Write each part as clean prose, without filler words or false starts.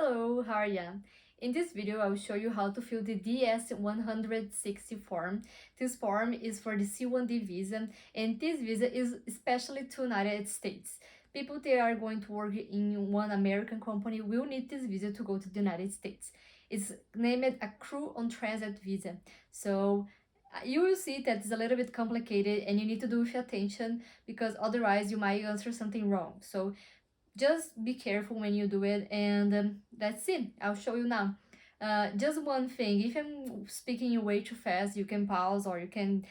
Hello, how are ya? In this video, I will show you how to fill the DS-160 form. This form is for the C1D visa, and this visa is especially to United States. People that are going to work in one American company will need this visa to go to the United States. It's named a crew on transit visa. So you will see that it's a little bit complicated and you need to do with attention because otherwise you might answer something wrong. So just be careful when you do it, and that's it. I'll show you now. Just one thing, if I'm speaking way too fast, you can pause or you can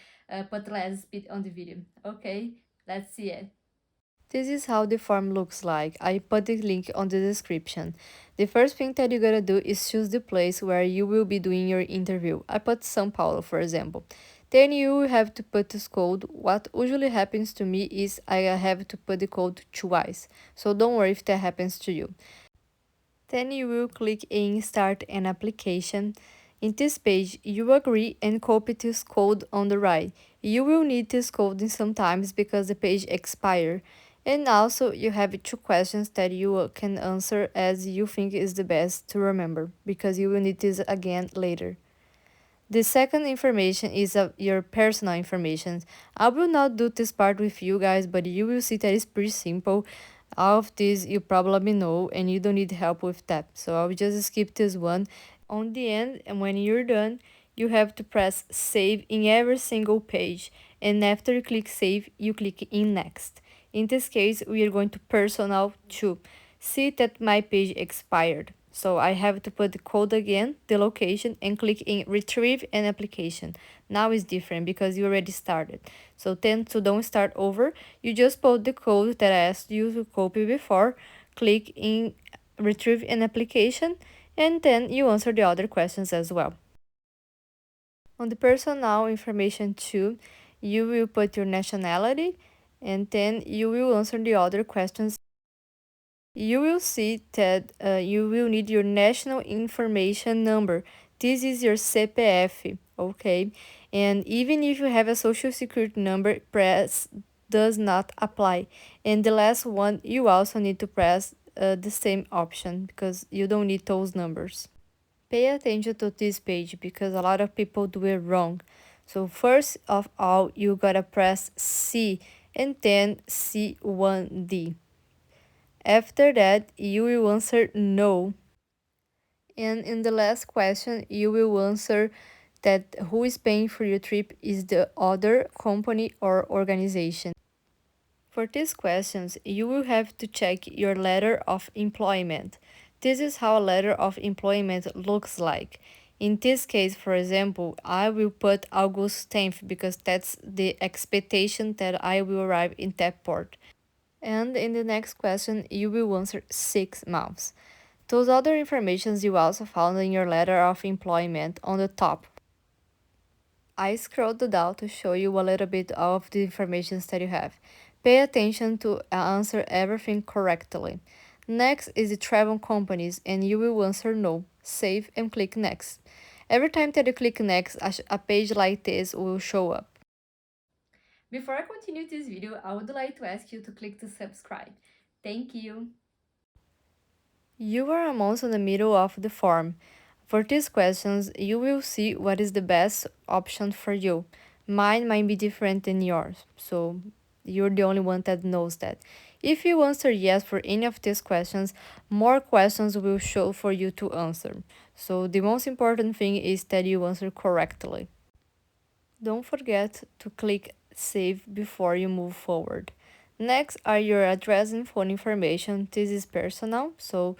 put less speed on the video. Okay, let's see it. This is how the form looks like. I put the link on the description. The first thing that you gotta do is choose the place where you will be doing your interview. I put São Paulo, for example. Then you have to put this code. What usually happens to me is I have to put the code twice. So don't worry if that happens to you. Then you will click in Start an Application. In this page, you agree and copy this code on the right. You will need this code sometimes because the page expires. And also, you have two questions that you can answer as you think is the best to remember, because you will need this again later. The second information is your personal information. I will not do this part with you guys, but you will see that it's pretty simple. All of this you probably know and you don't need help with that. So I will just skip this one. On the end, and when you're done, you have to press save in every single page. And after you click save, you click in next. In this case, we are going to personal 2. See that my page expired. So I have to put the code again, the location, and click in retrieve an application. Now it's different because you already started. So then to don't start over, you just put the code that I asked you to copy before, click in retrieve an application, and then you answer the other questions as well. On the personal information 2, you will put your nationality, and then you will answer the other questions. You will see that you will need your national information number. This is your CPF, okay? And even if you have a social security number, press does not apply. And the last one, you also need to press the same option because you don't need those numbers. Pay attention to this page because a lot of people do it wrong. So first of all, you gotta press C and then C1D. After that, you will answer no. And in the last question, you will answer that who is paying for your trip is the other company or organization. For these questions, you will have to check your letter of employment. This is how a letter of employment looks like. In this case, for example, I will put August 10th because that's the expectation that I will arrive in that port. And in the next question, you will answer 6 months. Those other informations you also found in your letter of employment on the top. I scrolled down to show you a little bit of the information that you have. Pay attention to answer everything correctly. Next is the travel companies, and you will answer no. Save and click next. Every time that you click next, a page like this will show up. Before I continue this video, I would like to ask you to click to subscribe. Thank you. You are almost in the middle of the form. For these questions, you will see what is the best option for you. Mine might be different than yours, so you're the only one that knows that. If you answer yes for any of these questions, more questions will show for you to answer. So the most important thing is that you answer correctly. Don't forget to click save before you move forward. Next are your address and phone information. This is personal, so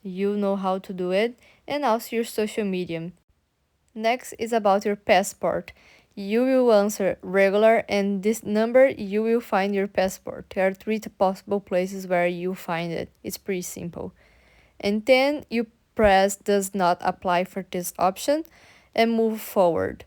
you know how to do it, and also your social media. Next is about your passport. You will answer regular, and this number you will find your passport. There are 3 possible places where you find it. It's pretty simple. And then you press does not apply for this option and move forward.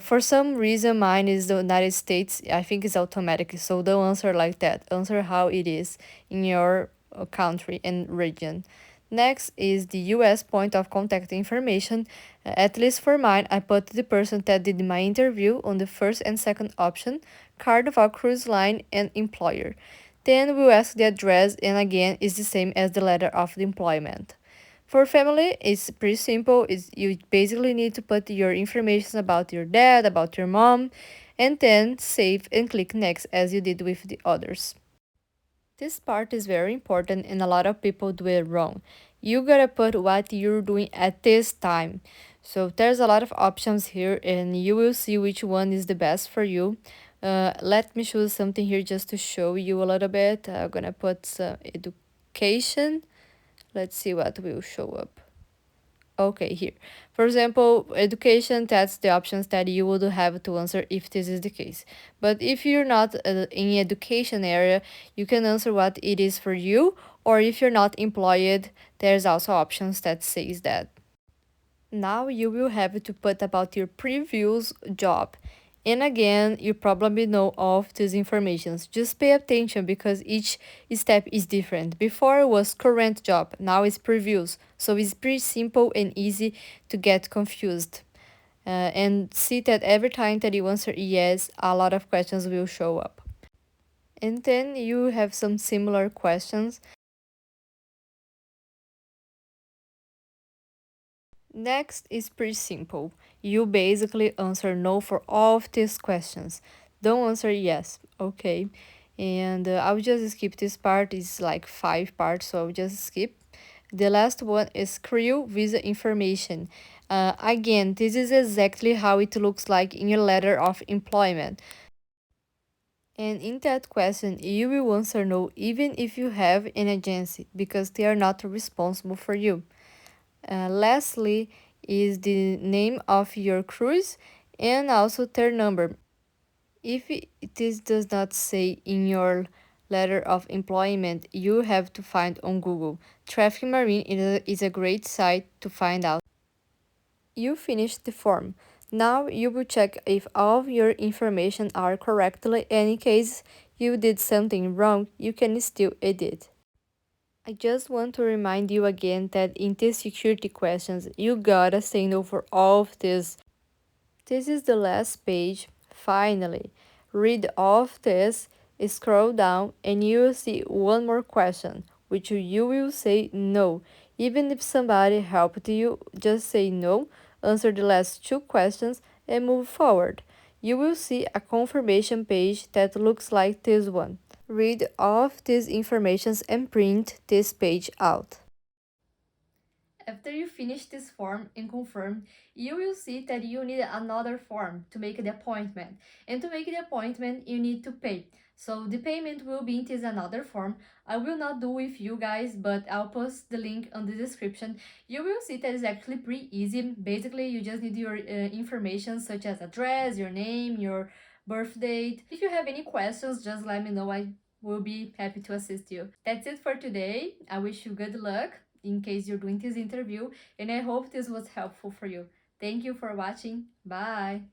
For some reason, mine is the United States. I think it's automatic, so don't answer like that. Answer how it is in your country and region. Next is the US point of contact information. At least for mine, I put the person that did my interview on the first and second option, Carnival Cruise Line and employer. Then we'll ask the address, and again, it's the same as the letter of the employment. For family, it's pretty simple. You basically need to put your information about your dad, about your mom, and then save and click next as you did with the others. This part is very important and a lot of people do it wrong. You gotta put what you're doing at this time. So there's a lot of options here and you will see which one is the best for you. Let me choose something here just to show you a little bit. I'm gonna put education. Let's see what will show up. Okay, here. For example, education, that's the options that you would have to answer if this is the case. But if you're not in education area, you can answer what it is for you, or if you're not employed, there's also options that says that. Now you will have to put about your previous job. And again, you probably know of these informations. Just pay attention because each step is different. Before it was current job, now it's previous. So it's pretty simple and easy to get confused. And see that every time that you answer yes, a lot of questions will show up. And then you have some similar questions. Next is pretty simple. You basically answer no for all of these questions. Don't answer yes, okay? And I'll just skip this part. It's like 5 parts, so I'll just skip. The last one is crew visa information. Again, this is exactly how it looks like in your letter of employment. And in that question, you will answer no even if you have an agency because they are not responsible for you. Lastly, is the name of your cruise and also their number. If this does not say in your letter of employment, you have to find on Google. Traffic Marine is a great site to find out. You finished the form. Now you will check if all of your information are correctly and in case you did something wrong, you can still edit. I just want to remind you again that in these security questions, you gotta say no for all of this. This is the last page. Finally, read all of this, scroll down, and you will see one more question, which you will say no. Even if somebody helped you, just say no, answer the last 2 questions, and move forward. You will see a confirmation page that looks like this one. Read all of these informations and print this page out. After you finish this form and confirm, you will see that you need another form to make the appointment. And to make the appointment, you need to pay. So the payment will be in this another form. I will not do with you guys, but I'll post the link on the description. You will see that it's actually pretty easy. Basically, you just need your information such as address, your name, your birth date. If you have any questions, just let me know. I will be happy to assist you. That's it for today. I wish you good luck in case you're doing this interview, and I hope this was helpful for you. Thank you for watching. Bye!